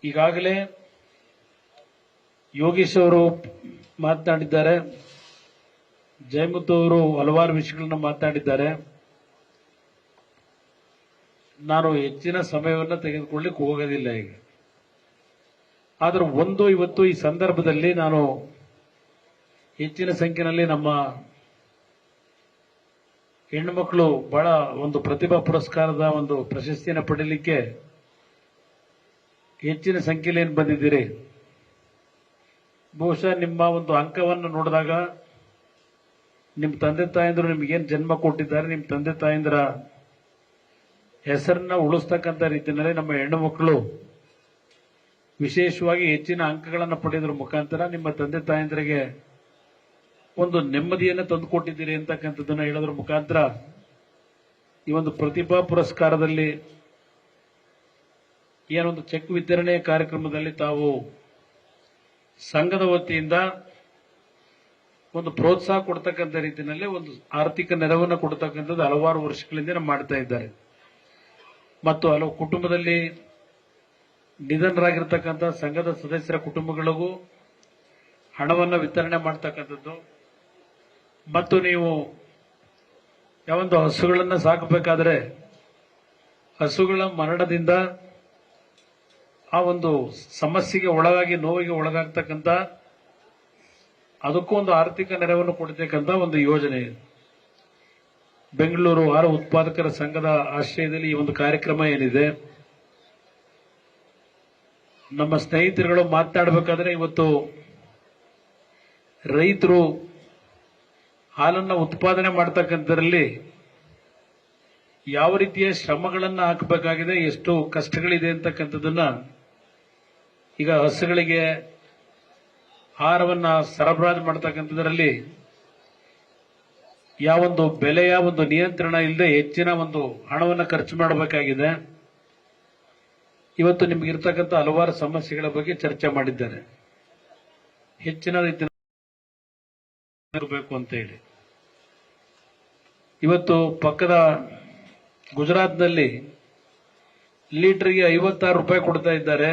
ಈಗಾಗಲೇ ಯೋಗೇಶ್ ಅವರು ಮಾತನಾಡಿದ್ದಾರೆ, ಜಯಮುತ್ತು ಅವರು ಹಲವಾರು ವಿಷಯಗಳನ್ನು ಮಾತನಾಡಿದ್ದಾರೆ. ನಾನು ಹೆಚ್ಚಿನ ಸಮಯವನ್ನು ತೆಗೆದುಕೊಳ್ಳಿಕ್ಕೆ ಹೋಗೋದಿಲ್ಲ ಈಗ. ಆದರೂ ಇವತ್ತು ಈ ಸಂದರ್ಭದಲ್ಲಿ ನಾನು ಹೆಚ್ಚಿನ ಸಂಖ್ಯೆಯಲ್ಲಿ ನಮ್ಮ ಹೆಣ್ಣು ಮಕ್ಕಳು ಬಹಳ ಒಂದು ಪ್ರತಿಭಾ ಪುರಸ್ಕಾರದ ಒಂದು ಪ್ರಶಸ್ತಿಯನ್ನು ಪಡೆಯಲಿಕ್ಕೆ ಹೆಚ್ಚಿನ ಸಂಖ್ಯೆಯಲ್ಲಿ ಏನು ಬಂದಿದ್ದೀರಿ. ಬಹುಶಃ ನಿಮ್ಮ ಒಂದು ಅಂಕವನ್ನು ನೋಡಿದಾಗ ನಿಮ್ಮ ತಂದೆ ತಾಯಂದಿರು ನಿಮಗೇನು ಜನ್ಮ ಕೊಟ್ಟಿದ್ದಾರೆ, ನಿಮ್ಮ ತಂದೆ ತಾಯಂದಿರ ಹೆಸರನ್ನ ಉಳಿಸ್ತಕ್ಕಂಥ ರೀತಿಯಲ್ಲಿ ನಮ್ಮ ಹೆಣ್ಣು ಮಕ್ಕಳು ವಿಶೇಷವಾಗಿ ಹೆಚ್ಚಿನ ಅಂಕಗಳನ್ನು ಪಡೆಯೋದ್ರ ಮುಖಾಂತರ ನಿಮ್ಮ ತಂದೆ ತಾಯಂದಿರಿಗೆ ಒಂದು ನೆಮ್ಮದಿಯನ್ನು ತಂದುಕೊಟ್ಟಿದ್ದೀರಿ ಅಂತಕ್ಕಂಥದ್ದನ್ನ ಹೇಳೋದ್ರ ಮುಖಾಂತರ ಈ ಒಂದು ಪ್ರತಿಭಾ ಪುರಸ್ಕಾರದಲ್ಲಿ ಏನೊಂದು ಚೆಕ್ ವಿತರಣೆ ಕಾರ್ಯಕ್ರಮದಲ್ಲಿ ತಾವು ಸಂಘದ ವತಿಯಿಂದ ಒಂದು ಪ್ರೋತ್ಸಾಹ ಕೊಡ್ತಕ್ಕಂಥ ರೀತಿಯಲ್ಲಿ ಒಂದು ಆರ್ಥಿಕ ನೆರವನ್ನು ಕೊಡ್ತಕ್ಕಂಥದ್ದು ಹಲವಾರು ವರ್ಷಗಳಿಂದ ಮಾಡ್ತಾ ಇದ್ದಾರೆ. ಮತ್ತು ಹಲವು ಕುಟುಂಬದಲ್ಲಿ ನಿಧನರಾಗಿರ್ತಕ್ಕಂಥ ಸಂಘದ ಸದಸ್ಯರ ಕುಟುಂಬಗಳಿಗೂ ಹಣವನ್ನು ವಿತರಣೆ ಮಾಡ್ತಕ್ಕಂಥದ್ದು. ಮತ್ತು ನೀವು ಯಾವೊಂದು ಹಸುಗಳನ್ನು ಸಾಕಬೇಕಾದ್ರೆ ಹಸುಗಳ ಮರಣದಿಂದ ಆ ಒಂದು ಸಮಸ್ಯೆಗೆ ಒಳಗಾಗಿ ನೋವಿಗೆ ಒಳಗಾಗ್ತಕ್ಕಂಥ ಅದಕ್ಕೂ ಒಂದು ಆರ್ಥಿಕ ನೆರವನ್ನು ಕೊಡ್ತಕ್ಕಂಥ ಒಂದು ಯೋಜನೆ. ಬೆಂಗಳೂರು ಹಾಲು ಉತ್ಪಾದಕರ ಸಂಘದ ಆಶ್ರಯದಲ್ಲಿ ಈ ಒಂದು ಕಾರ್ಯಕ್ರಮ ಏನಿದೆ, ನಮ್ಮ ಸ್ನೇಹಿತರುಗಳು ಮಾತನಾಡಬೇಕಾದ್ರೆ ಇವತ್ತು ರೈತರು ಹಾಲನ್ನು ಉತ್ಪಾದನೆ ಮಾಡ್ತಕ್ಕಂಥದ್ರಲ್ಲಿ ಯಾವ ರೀತಿಯ ಶ್ರಮಗಳನ್ನು ಹಾಕಬೇಕಾಗಿದೆ, ಎಷ್ಟು ಕಷ್ಟಗಳಿದೆ ಅಂತಕ್ಕಂಥದ್ದನ್ನ ಈಗ ಹಸುಗಳಿಗೆ ಆಹಾರವನ್ನ ಸರಬರಾಜು ಮಾಡ್ತಕ್ಕಂಥದ್ರಲ್ಲಿ ಯಾವೊಂದು ಬೆಲೆಯ ಒಂದು ನಿಯಂತ್ರಣ ಇಲ್ಲದೆ ಹೆಚ್ಚಿನ ಒಂದು ಹಣವನ್ನು ಖರ್ಚು ಮಾಡಬೇಕಾಗಿದೆ. ಇವತ್ತು ನಿಮಗಿರ್ತಕ್ಕಂಥ ಹಲವಾರು ಸಮಸ್ಯೆಗಳ ಬಗ್ಗೆ ಚರ್ಚೆ ಮಾಡಿದ್ದಾರೆ. ಹೆಚ್ಚಿನ ರೀತಿಯ ಇರಬೇಕು ಅಂತ ಹೇಳಿ ಇವತ್ತು ಪಕ್ಕದ ಗುಜರಾತ್ನಲ್ಲಿ ಲೀಟರ್ಗೆ 56 ರೂಪಾಯಿ ಕೊಡ್ತಾ ಇದ್ದಾರೆ.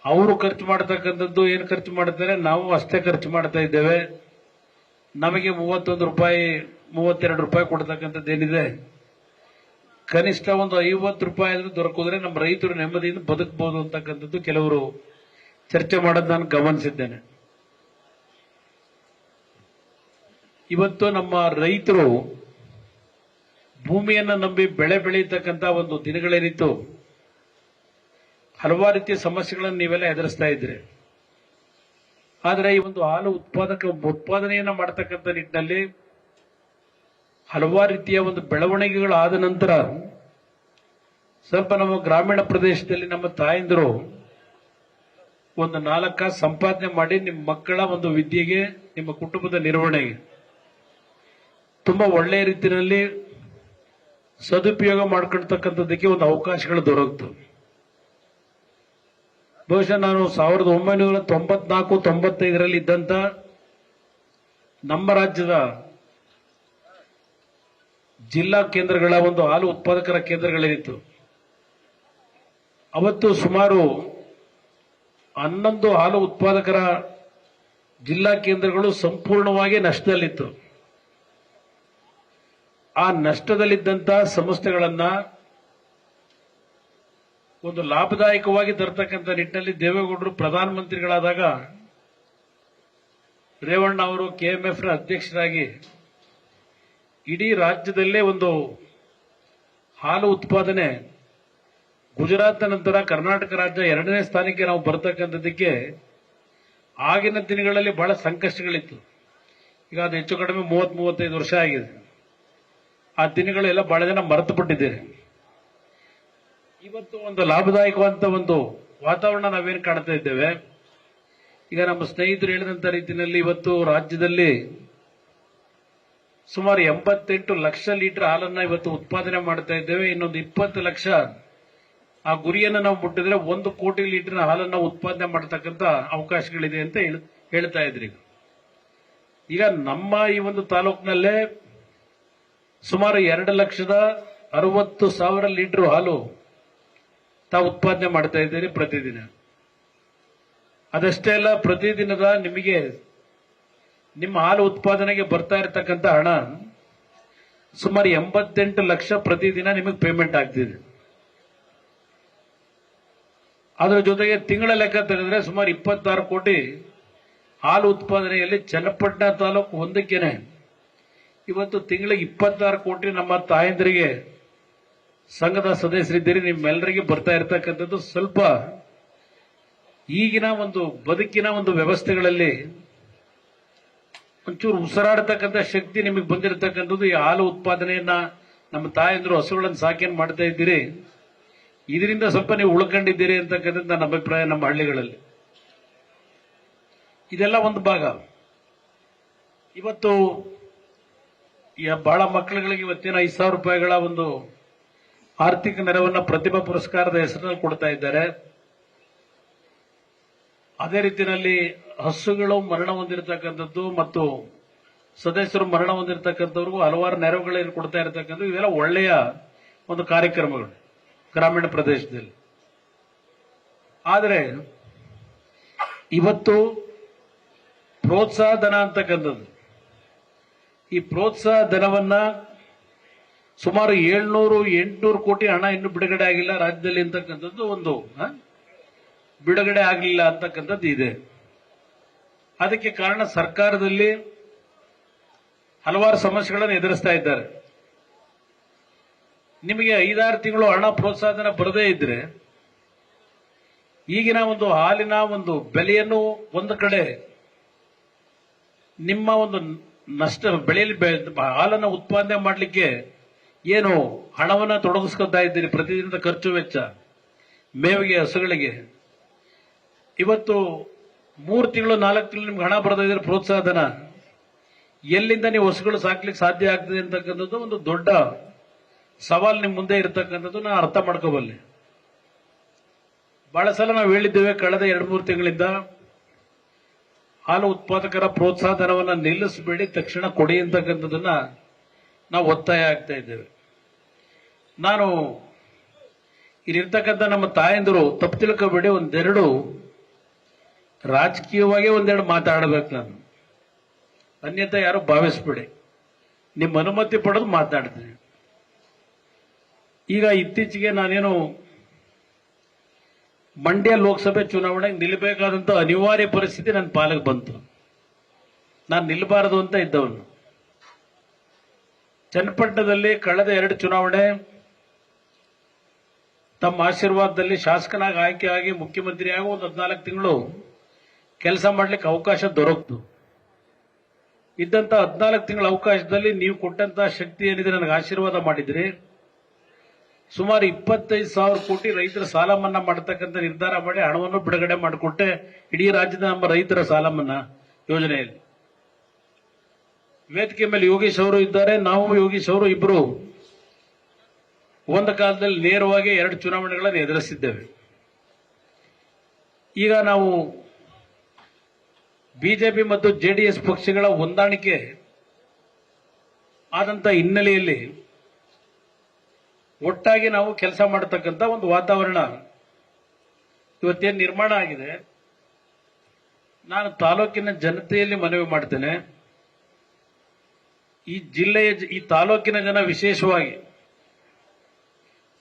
ಅವರು ಖರ್ಚು ಮಾಡತಕ್ಕಂಥದ್ದು ಏನು ಖರ್ಚು ಮಾಡ್ತಾರೆ, ನಾವು ಅಷ್ಟೇ ಖರ್ಚು ಮಾಡ್ತಾ ಇದ್ದೇವೆ. ನಮಗೆ 31 ರೂಪಾಯಿ 32 ರೂಪಾಯಿ ಕೊಡ್ತಕ್ಕಂಥದ್ದು ಏನಿದೆ, ಕನಿಷ್ಠ ಒಂದು 50 ರೂಪಾಯಿ ಆದ್ರೂ ದೊರಕಿದ್ರೆ ನಮ್ಮ ರೈತರು ನೆಮ್ಮದಿಯಿಂದ ಬದುಕಬಹುದು ಅಂತಕ್ಕಂಥದ್ದು ಕೆಲವರು ಚರ್ಚೆ ಮಾಡೋದು ನಾನು ಗಮನಿಸಿದ್ದೇನೆ. ಇವತ್ತು ನಮ್ಮ ರೈತರು ಭೂಮಿಯನ್ನು ನಂಬಿ ಬೆಳೆ ಬೆಳೆಯತಕ್ಕಂಥ ಒಂದು ದಿನಗಳೇನಿತ್ತು, ಹಲವಾರು ರೀತಿಯ ಸಮಸ್ಯೆಗಳನ್ನು ನೀವೆಲ್ಲ ಎದುರಿಸ್ತಾ ಇದ್ರಿ. ಆದರೆ ಈ ಒಂದು ಹಾಲು ಉತ್ಪಾದನೆಯನ್ನ ಮಾಡತಕ್ಕಂಥ ನಿಟ್ಟಿನಲ್ಲಿ ಹಲವಾರು ರೀತಿಯ ಒಂದು ಬೆಳವಣಿಗೆಗಳು ಆದ ನಂತರ ಸ್ವಲ್ಪ ನಮ್ಮ ಗ್ರಾಮೀಣ ಪ್ರದೇಶದಲ್ಲಿ ನಮ್ಮ ತಾಯಂದಿರು ಒಂದು 4 ಕಾಸು ಸಂಪಾದನೆ ಮಾಡಿ ನಿಮ್ಮ ಮಕ್ಕಳ ಒಂದು ವಿದ್ಯೆಗೆ, ನಿಮ್ಮ ಕುಟುಂಬದ ನಿರ್ವಹಣೆಗೆ ತುಂಬಾ ಒಳ್ಳೆಯ ರೀತಿಯಲ್ಲಿ ಸದುಪಯೋಗ ಮಾಡ್ಕೊಳ್ತಕ್ಕಂಥದ್ದಕ್ಕೆ ಒಂದು ಅವಕಾಶಗಳು ದೊರಕಿತು. ಬಹುಶಃ ನಾನು 1994-95 ಇದ್ದಂತ ನಮ್ಮ ರಾಜ್ಯದ ಜಿಲ್ಲಾ ಕೇಂದ್ರಗಳ ಒಂದು ಹಾಲು ಉತ್ಪಾದಕರ ಕೇಂದ್ರಗಳೇನಿತ್ತು, ಅವತ್ತು ಸುಮಾರು 11 ಹಾಲು ಉತ್ಪಾದಕರ ಜಿಲ್ಲಾ ಕೇಂದ್ರಗಳು ಸಂಪೂರ್ಣವಾಗಿ ನಷ್ಟದಲ್ಲಿತ್ತು. ಆ ನಷ್ಟದಲ್ಲಿದ್ದಂತಹ ಸಂಸ್ಥೆಗಳನ್ನ ಒಂದು ಲಾಭದಾಯಕವಾಗಿ ತರತಕ್ಕಂಥ ನಿಟ್ಟಿನಲ್ಲಿ ದೇವೇಗೌಡರು ಪ್ರಧಾನಮಂತ್ರಿಗಳಾದಾಗ ರೇವಣ್ಣ ಅವರು ಕೆಎಂಎಫ್ ಅಧ್ಯಕ್ಷರಾಗಿ ಇಡೀ ರಾಜ್ಯದಲ್ಲೇ ಒಂದು ಹಾಲು ಉತ್ಪಾದನೆ ಗುಜರಾತ್ ನಂತರ ಕರ್ನಾಟಕ ರಾಜ್ಯ 2ನೇ ಸ್ಥಾನಕ್ಕೆ ನಾವು ಬರತಕ್ಕಂಥದ್ದಕ್ಕೆ ಆಗಿನ ದಿನಗಳಲ್ಲಿ ಬಹಳ ಸಂಕಷ್ಟಗಳಿತ್ತು. ಈಗ ಅದು ಹೆಚ್ಚು ಕಡಿಮೆ 30-35 ವರ್ಷ ಆಗಿದೆ. ಆ ದಿನಗಳೆಲ್ಲ ಬಹಳ ಜನ ಮರೆತು ಬಿಟ್ಟಿದ್ದೇವೆ. ಇವತ್ತು ಒಂದು ಲಾಭದಾಯಕವಾದಂತ ಒಂದು ವಾತಾವರಣ ನಾವೇನು ಕಾಣ್ತಾ ಇದ್ದೇವೆ. ಈಗ ನಮ್ಮ ಸ್ನೇಹಿತರು ಹೇಳಿದಂತ ರೀತಿಯಲ್ಲಿ ಇವತ್ತು ರಾಜ್ಯದಲ್ಲಿ ಸುಮಾರು 88 ಲಕ್ಷ ಲೀಟರ್ ಹಾಲನ್ನ ಇವತ್ತು ಉತ್ಪಾದನೆ ಮಾಡ್ತಾ ಇದ್ದೇವೆ. ಇನ್ನೊಂದು 20 ಲಕ್ಷ ಆ ಗುರಿಯನ್ನು ನಾವು ಮುಟ್ಟಿದ್ರೆ 1 ಕೋಟಿ ಲೀಟರ್ ಹಾಲನ್ನ ಉತ್ಪಾದನೆ ಮಾಡತಕ್ಕಂತ ಅವಕಾಶಗಳಿದೆ ಅಂತ ಹೇಳ್ತಾ ಇದ್ರಿ. ಈಗ ನಮ್ಮ ಈ ಒಂದು ತಾಲೂಕಿನಲ್ಲೇ ಸುಮಾರು 2,60,60,000 ಲೀಟರ್ ಹಾಲು ತಾವು ಉತ್ಪಾದನೆ ಮಾಡ್ತಾ ಇದ್ದೀರಿ ಪ್ರತಿದಿನ. ಅದಷ್ಟೇ ಅಲ್ಲ, ಪ್ರತಿದಿನದ ನಿಮಗೆ ನಿಮ್ಮ ಹಾಲು ಉತ್ಪಾದನೆಗೆ ಬರ್ತಾ ಇರತಕ್ಕಂಥ ಹಣ ಸುಮಾರು 88 ಲಕ್ಷ ಪ್ರತಿದಿನ ನಿಮಗೆ ಪೇಮೆಂಟ್ ಆಗ್ತಿದೆ. ಅದರ ಜೊತೆಗೆ ತಿಂಗಳ ಲೆಕ್ಕ ತೆಗೆದ್ರೆ ಸುಮಾರು 26 ಕೋಟಿ ಹಾಲು ಉತ್ಪಾದನೆಯಲ್ಲಿ ಚನ್ನಪಟ್ಟಣ ತಾಲೂಕು ಒಂದಕ್ಕೇನೆ ಇವತ್ತು ತಿಂಗಳಿಗೆ 26 ಕೋಟಿ ನಮ್ಮ ತಾಯಂದರಿಗೆ ಸಂಘದ ಸದಸ್ಯರಿದ್ದೀರಿ, ನಿಮ್ಮೆಲ್ಲರಿಗೆ ಬರ್ತಾ ಇರತಕ್ಕಂಥದ್ದು. ಸ್ವಲ್ಪ ಈಗಿನ ಒಂದು ಬದುಕಿನ ಒಂದು ವ್ಯವಸ್ಥೆಗಳಲ್ಲಿ ಒಂಚೂರು ಉಸಿರಾಡತಕ್ಕಂಥ ಶಕ್ತಿ ನಿಮಗೆ ಬಂದಿರತಕ್ಕಂಥದ್ದು ಈ ಹಾಲು ಉತ್ಪಾದನೆಯನ್ನ ನಮ್ಮ ತಾಯಂದ್ರು ಹಸುಗಳನ್ನು ಸಾಕೇನು ಮಾಡ್ತಾ ಇದ್ದೀರಿ, ಇದರಿಂದ ಸ್ವಲ್ಪ ನೀವು ಉಳ್ಕೊಂಡಿದ್ದೀರಿ ಅಂತಕ್ಕಂಥದ್ದು ನನ್ನ ಅಭಿಪ್ರಾಯ. ನಮ್ಮ ಹಳ್ಳಿಗಳಲ್ಲಿ ಇದೆಲ್ಲ ಒಂದು ಭಾಗ. ಇವತ್ತು ಬಹಳ ಮಕ್ಕಳುಗಳಿಗೆ ಇವತ್ತಿನ 5,000 ರೂಪಾಯಿಗಳ ಒಂದು ಆರ್ಥಿಕ ನೆರವನ್ನ ಪ್ರತಿಭಾ ಪುರಸ್ಕಾರದ ಹೆಸರಿನಲ್ಲಿ ಕೊಡ್ತಾ ಇದ್ದಾರೆ. ಅದೇ ರೀತಿಯಲ್ಲಿ ಹಸುಗಳು ಮರಣ ಹೊಂದಿರತಕ್ಕಂಥದ್ದು ಮತ್ತು ಸದಸ್ಯರು ಮರಣ ಹೊಂದಿರತಕ್ಕಂಥವ್ರಿಗೂ ಹಲವಾರು ನೆರವುಗಳನ್ನು ಕೊಡ್ತಾ ಇರತಕ್ಕಂಥದ್ದು. ಇವೆಲ್ಲ ಒಳ್ಳೆಯ ಒಂದು ಕಾರ್ಯಕ್ರಮಗಳು ಗ್ರಾಮೀಣ ಪ್ರದೇಶದಲ್ಲಿ. ಆದರೆ ಇವತ್ತು ಪ್ರೋತ್ಸಾಹ ಧನ ಅಂತಕ್ಕಂಥದ್ದು, ಈ ಪ್ರೋತ್ಸಾಹ ಧನವನ್ನ ಸುಮಾರು 700-800 ಕೋಟಿ ಹಣ ಇನ್ನು ಬಿಡುಗಡೆ ಆಗಿಲ್ಲ ರಾಜ್ಯದಲ್ಲಿ ಅಂತಕ್ಕಂಥದ್ದು ಒಂದು ಬಿಡುಗಡೆ ಆಗಲಿಲ್ಲ ಅಂತಕ್ಕಂಥದ್ದು ಇದೆ. ಅದಕ್ಕೆ ಕಾರಣ ಸರ್ಕಾರದಲ್ಲಿ ಹಲವಾರು ಸಮಸ್ಯೆಗಳನ್ನು ಎದುರಿಸ್ತಾ ಇದ್ದಾರೆ. ನಿಮಗೆ 5-6 ತಿಂಗಳು ಹಣ ಪ್ರೋತ್ಸಾಹಧನ ಬರದೇ ಇದ್ರೆ ಈಗಿನ ಒಂದು ಹಾಲಿನ ಒಂದು ಬೆಲೆಯನ್ನು ಒಂದು ಕಡೆ ನಿಮ್ಮ ಒಂದು ನಷ್ಟ ಬೆಳೆಯಲ್ಲಿ ಹಾಲನ್ನು ಉತ್ಪಾದನೆ ಮಾಡಲಿಕ್ಕೆ ಏನು ಹಣವನ್ನು ತೊಡಗಿಸ್ಕೊತಾ ಇದ್ದೀರಿ, ಪ್ರತಿದಿನದ ಖರ್ಚು ವೆಚ್ಚ ಮೇವಿಗೆ ಹಸುಗಳಿಗೆ, ಇವತ್ತು 3 ತಿಂಗಳು 4 ತಿಂಗಳು ನಿಮ್ಗೆ ಹಣ ಬರ್ತಾ ಇದ್ರೆ ಪ್ರೋತ್ಸಾಹಧನ ಎಲ್ಲಿಂದ ನೀವು ಹಸುಗಳು ಸಾಕ್ಲಿಕ್ಕೆ ಸಾಧ್ಯ ಆಗ್ತದೆ ಅಂತಕ್ಕಂಥದ್ದು ಒಂದು ದೊಡ್ಡ ಸವಾಲು ನಿಮ್ಮ ಮುಂದೆ ಇರತಕ್ಕಂಥದ್ದು ನಾನು ಅರ್ಥ ಮಾಡ್ಕೋಬಲ್ಲೆ. ಬಹಳ ಸಲ ನಾವು ಹೇಳಿದ್ದೇವೆ, ಕಳೆದ 2-3 ತಿಂಗಳಿಂದ ಹಾಲು ಉತ್ಪಾದಕರ ಪ್ರೋತ್ಸಾಹ ಧನವನ್ನು ನಿಲ್ಲಿಸಬೇಡಿ, ತಕ್ಷಣ ಕೊಡಿ ಅಂತಕ್ಕಂಥದ್ದನ್ನ ನಾವು ಒತ್ತಾಯ ಆಗ್ತಾ ಇದ್ದೇವೆ. ನಾನು ಇಲ್ಲಿರ್ತಕ್ಕಂಥ ನಮ್ಮ ತಾಯಂದಿರು ತಪ್ಪು ತಿಳ್ಕೋಬೇಡಿ, ಒಂದೆರಡು ರಾಜಕೀಯವಾಗಿ ಒಂದೆರಡು ಮಾತಾಡಬೇಕು ನಾನು, ಅನ್ಯತಾ ಯಾರು ಭಾವಿಸ್ಬೇಡಿ. ನಿಮ್ಮ ಅನುಮತಿ ಪಡೆದು ಮಾತಾಡ್ತೀನಿ. ಈಗ ಇತ್ತೀಚೆಗೆ ನಾನೇನು ಮಂಡ್ಯ ಲೋಕಸಭೆ ಚುನಾವಣೆಗೆ ನಿಲ್ಲಬೇಕಾದಂತ ಅನಿವಾರ್ಯ ಪರಿಸ್ಥಿತಿ ನನ್ನ ಪಾಲಿಗೆ ಬಂತು. ನಾನು ನಿಲ್ಲಬಾರದು ಅಂತ ಇದ್ದವನು. ಚನ್ನಪಟ್ಟಣದಲ್ಲಿ ಕಳೆದ 2 ಚುನಾವಣೆ ತಮ್ಮ ಆಶೀರ್ವಾದದಲ್ಲಿ ಶಾಸಕನಾಗಿ ಆಯ್ಕೆಯಾಗಿ ಮುಖ್ಯಮಂತ್ರಿಯಾಗಿ ಒಂದು 14 ತಿಂಗಳು ಕೆಲಸ ಮಾಡ್ಲಿಕ್ಕೆ ಅವಕಾಶ ದೊರಕಿತು. ಇದ್ದಂತ 14 ತಿಂಗಳ ಅವಕಾಶದಲ್ಲಿ ನೀವು ಕೊಟ್ಟಂತ ಶಕ್ತಿ ಏನಿದೆ ನನಗೆ ಆಶೀರ್ವಾದ ಮಾಡಿದ್ರಿ. ಸುಮಾರು 25,000 ಕೋಟಿ ರೈತರ ಸಾಲ ಮನ್ನಾ ಮಾಡತಕ್ಕಂಥ ನಿರ್ಧಾರ ಮಾಡಿ ಹಣವನ್ನು ಬಿಡುಗಡೆ ಮಾಡಿಕೊಟ್ಟೆ ಇಡೀ ರಾಜ್ಯದ ನಮ್ಮ ರೈತರ ಸಾಲ ಮನ್ನಾ ಯೋಜನೆಯಲ್ಲಿ. ವೇದಿಕೆ ಮೇಲೆ ಯೋಗೀಶ್ ಅವರು ಇದ್ದಾರೆ, ನಾವು ಯೋಗೀಶ್ ಅವರು ಇಬ್ಬರು ಒಂದು ಕಾಲದಲ್ಲಿ ನೇರವಾಗಿ 2 ಚುನಾವಣೆಗಳನ್ನು ಎದುರಿಸಿದ್ದೇವೆ. ಈಗ ನಾವು ಬಿಜೆಪಿ ಮತ್ತು ಜೆಡಿಎಸ್ ಪಕ್ಷಗಳ ಹೊಂದಾಣಿಕೆ ಆದಂತ ಹಿನ್ನೆಲೆಯಲ್ಲಿ ಒಟ್ಟಾಗಿ ನಾವು ಕೆಲಸ ಮಾಡತಕ್ಕಂಥ ಒಂದು ವಾತಾವರಣ ಇವತ್ತೇನು ನಿರ್ಮಾಣ ಆಗಿದೆ. ನಾನು ತಾಲೂಕಿನ ಜನತೆಯಲ್ಲಿ ಮನವಿ ಮಾಡ್ತೇನೆ, ಈ ಜಿಲ್ಲೆಯ ಈ ತಾಲೂಕಿನ ಜನ ವಿಶೇಷವಾಗಿ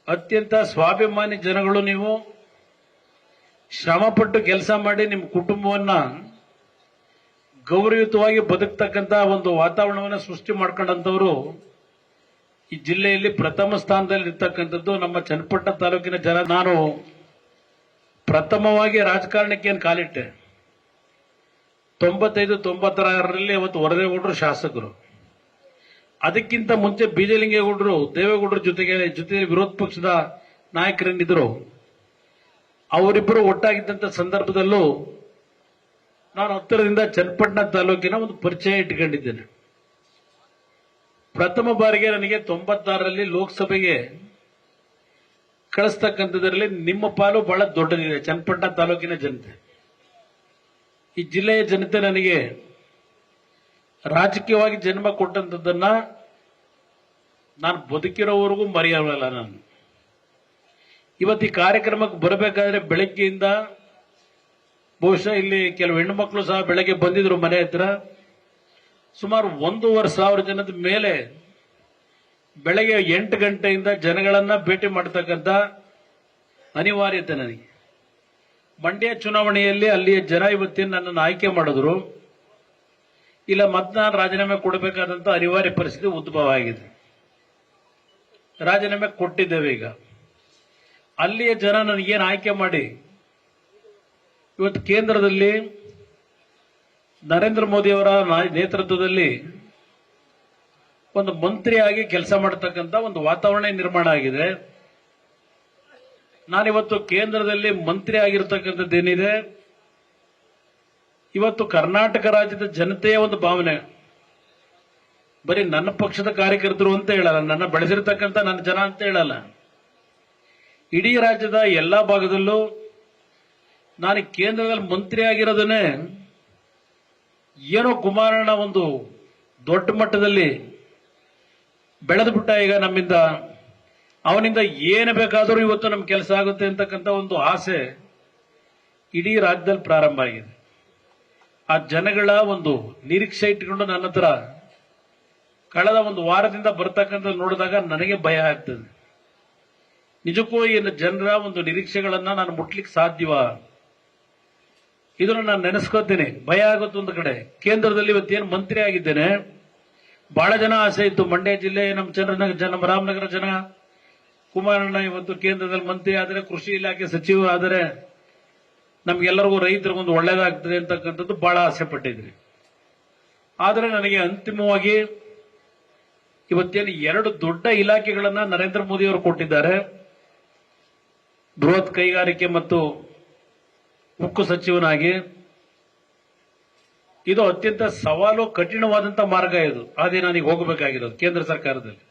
ಅತ್ಯಂತ ಸ್ವಾಭಿಮಾನಿ ಜನಗಳು. ನೀವು ಶ್ರಮಪಟ್ಟು ಕೆಲಸ ಮಾಡಿ ನಿಮ್ಮ ಕುಟುಂಬವನ್ನ ಗೌರವಯುತವಾಗಿ ಬದುಕ್ತಕ್ಕಂಥ ಒಂದು ವಾತಾವರಣವನ್ನು ಸೃಷ್ಟಿ ಮಾಡ್ಕೊಂಡಂತವರು ಈ ಜಿಲ್ಲೆಯಲ್ಲಿ ಪ್ರಥಮ ಸ್ಥಾನದಲ್ಲಿ ಇರ್ತಕ್ಕಂಥದ್ದು ನಮ್ಮ ಚನ್ನಪಟ್ಟಣ ತಾಲೂಕಿನ ಜನ. ನಾನು ಪ್ರಥಮವಾಗಿ ರಾಜಕಾರಣಕ್ಕೆ ಏನು ಕಾಲಿಟ್ಟೆ 95-96ರಲ್ಲಿ ಅವತ್ತು ವರದೇಗೌಡರು ಶಾಸಕರು. ಅದಕ್ಕಿಂತ ಮುಂಚೆ ಬೀಜಲಿಂಗೇಗೌಡರು ದೇವೇಗೌಡರ ಜೊತೆಗೆ ವಿರೋಧ ಪಕ್ಷದ ನಾಯಕರೇನಿದ್ರು ಅವರಿಬ್ಬರು ಒಟ್ಟಾಗಿದ್ದಂತ ಸಂದರ್ಭದಲ್ಲೂ ನಾನು ಹತ್ತಿರದಿಂದ ಚನ್ನಪಟ್ಟಣ ತಾಲೂಕಿನ ಒಂದು ಪರಿಚಯ ಇಟ್ಕೊಂಡಿದ್ದೇನೆ. ಪ್ರಥಮ ಬಾರಿಗೆ ನನಗೆ 96ರಲ್ಲಿ ಲೋಕಸಭೆಗೆ ಕಳಿಸ್ತಕ್ಕಂಥದ್ರಲ್ಲಿ ನಿಮ್ಮ ಪಾಲು ಬಹಳ ದೊಡ್ಡದಿದೆ. ಚನ್ನಪಟ್ಟಣ ತಾಲೂಕಿನ ಜನತೆ, ಈ ಜಿಲ್ಲೆಯ ಜನತೆ ನನಗೆ ರಾಜಕೀಯವಾಗಿ ಜನ್ಮ ಕೊಟ್ಟಂತದ್ದನ್ನ ನಾನು ಬದುಕಿರೋವರೆಗೂ ಮರೆಯಲ್ಲ. ನಾನು ಇವತ್ತು ಈ ಕಾರ್ಯಕ್ರಮಕ್ಕೆ ಬರಬೇಕಾದ್ರೆ ಬೆಳಗ್ಗೆಯಿಂದ ಬಹುಶಃ ಇಲ್ಲಿ ಕೆಲವು ಹೆಣ್ಣು ಮಕ್ಕಳು ಸಹ ಬೆಳಗ್ಗೆ ಬಂದಿದ್ರು ಮನೆ ಹತ್ರ. ಸುಮಾರು 1,500 ಜನದ ಮೇಲೆ ಬೆಳಗ್ಗೆ 8 ಗಂಟೆಯಿಂದ ಜನಗಳನ್ನ ಭೇಟಿ ಮಾಡತಕ್ಕಂಥ ಅನಿವಾರ್ಯತೆ ನನಗೆ. ಮಂಡ್ಯ ಚುನಾವಣೆಯಲ್ಲಿ ಅಲ್ಲಿಯ ಜನ ಇವತ್ತೇನು ನನ್ನನ್ನು ಆಯ್ಕೆ ಮಾಡಿದ್ರು, ಇಲ್ಲ ನಾನು ರಾಜೀನಾಮೆ ಕೊಡಬೇಕಾದಂತ ಅನಿವಾರ್ಯ ಪರಿಸ್ಥಿತಿ ಉದ್ಭವ ಆಗಿದೆ. ರಾಜೀನಾಮೆ ಕೊಟ್ಟಿದ್ದೇವೆ. ಈಗ ಅಲ್ಲಿಯ ಜನ ನನಗೇನು ಆಯ್ಕೆ ಮಾಡಿ ಇವತ್ತು ಕೇಂದ್ರದಲ್ಲಿ ನರೇಂದ್ರ ಮೋದಿ ಅವರ ನೇತೃತ್ವದಲ್ಲಿ ಒಂದು ಮಂತ್ರಿಯಾಗಿ ಕೆಲಸ ಮಾಡತಕ್ಕಂಥ ಒಂದು ವಾತಾವರಣ ನಿರ್ಮಾಣ ಆಗಿದೆ. ನಾನಿವತ್ತು ಕೇಂದ್ರದಲ್ಲಿ ಮಂತ್ರಿ ಆಗಿರ್ತಕ್ಕಂಥದ್ದೇನಿದೆ, ಇವತ್ತು ಕರ್ನಾಟಕ ರಾಜ್ಯದ ಜನತೆಯ ಒಂದು ಭಾವನೆ, ಬರೀ ನನ್ನ ಪಕ್ಷದ ಕಾರ್ಯಕರ್ತರು ಅಂತ ಹೇಳಲ್ಲ, ನನ್ನ ಬೆಳೆಸಿರ್ತಕ್ಕಂಥ ನನ್ನ ಜನ ಅಂತ ಹೇಳಲ್ಲ, ಇಡೀ ರಾಜ್ಯದ ಎಲ್ಲಾ ಭಾಗದಲ್ಲೂ ನಾನು ಕೇಂದ್ರದಲ್ಲಿ ಮಂತ್ರಿ ಆಗಿರೋದನ್ನೇ ಏನೋ ಕುಮಾರಣ್ಣ ಒಂದು ದೊಡ್ಡ ಮಟ್ಟದಲ್ಲಿ ಬೆಳೆದು ಬಿಟ್ಟ, ಈಗ ನಮ್ಮಿಂದ ಅವನಿಂದ ಏನು ಬೇಕಾದರೂ ಇವತ್ತು ನಮ್ಮ ಕೆಲಸ ಆಗುತ್ತೆ ಅಂತಕ್ಕಂಥ ಒಂದು ಆಸೆ ಇಡೀ ರಾಜ್ಯದಲ್ಲಿ ಪ್ರಾರಂಭ ಆಗಿದೆ. ಆ ಜನಗಳ ಒಂದು ನಿರೀಕ್ಷೆ ಇಟ್ಟುಕೊಂಡು ನನ್ನ ಹತ್ರ ಕಳೆದ ಒಂದು ವಾರದಿಂದ ಬರ್ತಕ್ಕಂಥ ನೋಡಿದಾಗ ನನಗೆ ಭಯ ಆಗ್ತದೆ. ನಿಜಕ್ಕೂ ಈ ಜನರ ಒಂದು ನಿರೀಕ್ಷೆಗಳನ್ನ ನಾನು ಮುಟ್ಲಿಕ್ಕೆ ಸಾಧ್ಯವ? ಇದನ್ನು ನಾನು ನೆನೆಸ್ಕೋತೀನಿ. ಭಯ ಆಗುತ್ತೆ. ಒಂದು ಕಡೆ ಕೇಂದ್ರದಲ್ಲಿ ಇವತ್ತೇನು ಮಂತ್ರಿ ಆಗಿದ್ದೇನೆ, ಬಹಳ ಜನ ಆಸೆ ಇತ್ತು. ಮಂಡ್ಯ ಜಿಲ್ಲೆ ನಮ್ಮ ರಾಮನಗರ ಜನ, ಕುಮಾರಣ್ಣ ಇವತ್ತು ಕೇಂದ್ರದಲ್ಲಿ ಮಂತ್ರಿ ಆದರೆ, ಕೃಷಿ ಇಲಾಖೆ ಸಚಿವರಾದರೆ ನಮ್ಗೆಲ್ಲರಿಗೂ ರೈತರಿಗೊಂದು ಒಳ್ಳೇದಾಗ್ತದೆ ಅಂತಕ್ಕಂಥದ್ದು ಬಹಳ ಆಸೆ ಪಟ್ಟಿದ್ರಿ. ಆದರೆ ನನಗೆ ಅಂತಿಮವಾಗಿ ಇವತ್ತೇನು 2 ದೊಡ್ಡ ಇಲಾಖೆಗಳನ್ನ ನರೇಂದ್ರ ಮೋದಿ ಅವರು ಕೊಟ್ಟಿದ್ದಾರೆ. ಬೃಹತ್ ಕೈಗಾರಿಕೆ ಮತ್ತು ಉಕ್ಕು ಸಚಿವನಾಗಿ ಇದು ಅತ್ಯಂತ ಸವಾಲು ಕಠಿಣವಾದಂತಹ ಮಾರ್ಗ. ಇದು ಅದೇ ನನಗೆ ಹೋಗಬೇಕಾಗಿರೋದು. ಕೇಂದ್ರ ಸರ್ಕಾರದಲ್ಲಿ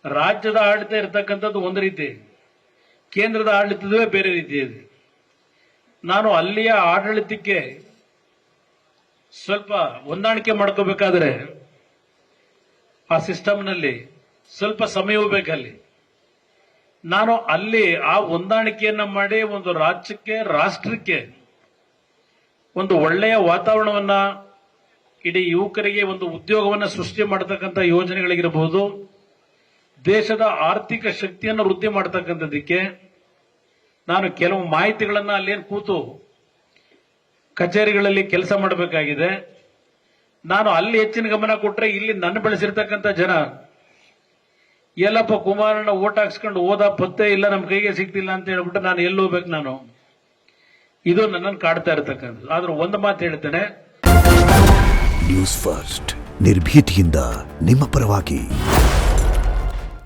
ರಾಜ್ಯದ ಆಡಳಿತ ಇರತಕ್ಕಂಥದ್ದು ಒಂದು ರೀತಿ, ಕೇಂದ್ರದ ಆಡಳಿತವೇ ಬೇರೆ ರೀತಿ ಇದೆ. ನಾನು ಅಲ್ಲಿಯ ಆಡಳಿತಕ್ಕೆ ಸ್ವಲ್ಪ ಹೊಂದಾಣಿಕೆ ಮಾಡ್ಕೋಬೇಕಾದ್ರೆ ಆ ಸಿಸ್ಟಮ್ನಲ್ಲಿ ಸ್ವಲ್ಪ ಸಮಯವೂ ಬೇಕಲ್ಲಿ. ನಾನು ಅಲ್ಲಿ ಆ ಹೊಂದಾಣಿಕೆಯನ್ನ ಮಾಡಿ ಒಂದು ರಾಜ್ಯಕ್ಕೆ, ರಾಷ್ಟ್ರಕ್ಕೆ ಒಂದು ಒಳ್ಳೆಯ ವಾತಾವರಣವನ್ನ, ಇಡೀ ಯುವಕರಿಗೆ ಒಂದು ಉದ್ಯೋಗವನ್ನ ಸೃಷ್ಟಿ ಮಾಡತಕ್ಕಂಥ ಯೋಜನೆಗಳಿಗಿರಬಹುದು, ದೇಶದ ಆರ್ಥಿಕ ಶಕ್ತಿಯನ್ನು ವೃದ್ಧಿ ಮಾಡತಕ್ಕಂಥದ್ದಕ್ಕೆ ನಾನು ಕೆಲವು ಮಾಹಿತಿಗಳನ್ನ ಅಲ್ಲೇನು ಕೂತು ಕಚೇರಿಗಳಲ್ಲಿ ಕೆಲಸ ಮಾಡಬೇಕಾಗಿದೆ. ನಾನು ಅಲ್ಲಿ ಹೆಚ್ಚಿನ ಗಮನ ಕೊಟ್ಟರೆ ಇಲ್ಲಿ ನನ್ನ ಬೆಳೆಸಿರ್ತಕ್ಕಂಥ ಜನ ಎಲ್ಲಪ್ಪ ಕುಮಾರಣ್ಣ ಓಟ್ ಹಾಕ್ಸ್ಕೊಂಡು ಹೋದ ಪತ್ತೆ ಇಲ್ಲ, ನಮ್ಮ ಕೈಗೆ ಸಿಗ್ತಿಲ್ಲ ಅಂತ ಹೇಳ್ಬಿಟ್ಟು ನಾನು ಎಲ್ಲಿ ಹೋಗ್ಬೇಕು? ನಾನು ಇದು ನನ್ನನ್ನು ಕಾಡ್ತಾ ಇರತಕ್ಕಂಥದ್ದು. ಆದ್ರೂ ಒಂದು ಮಾತು ಹೇಳ್ತೇನೆ, ನ್ಯೂಸ್ ಫಸ್ಟ್ ನಿರ್ಭೀತಿಯಿಂದ ನಿಮ್ಮ ಪರವಾಗಿ.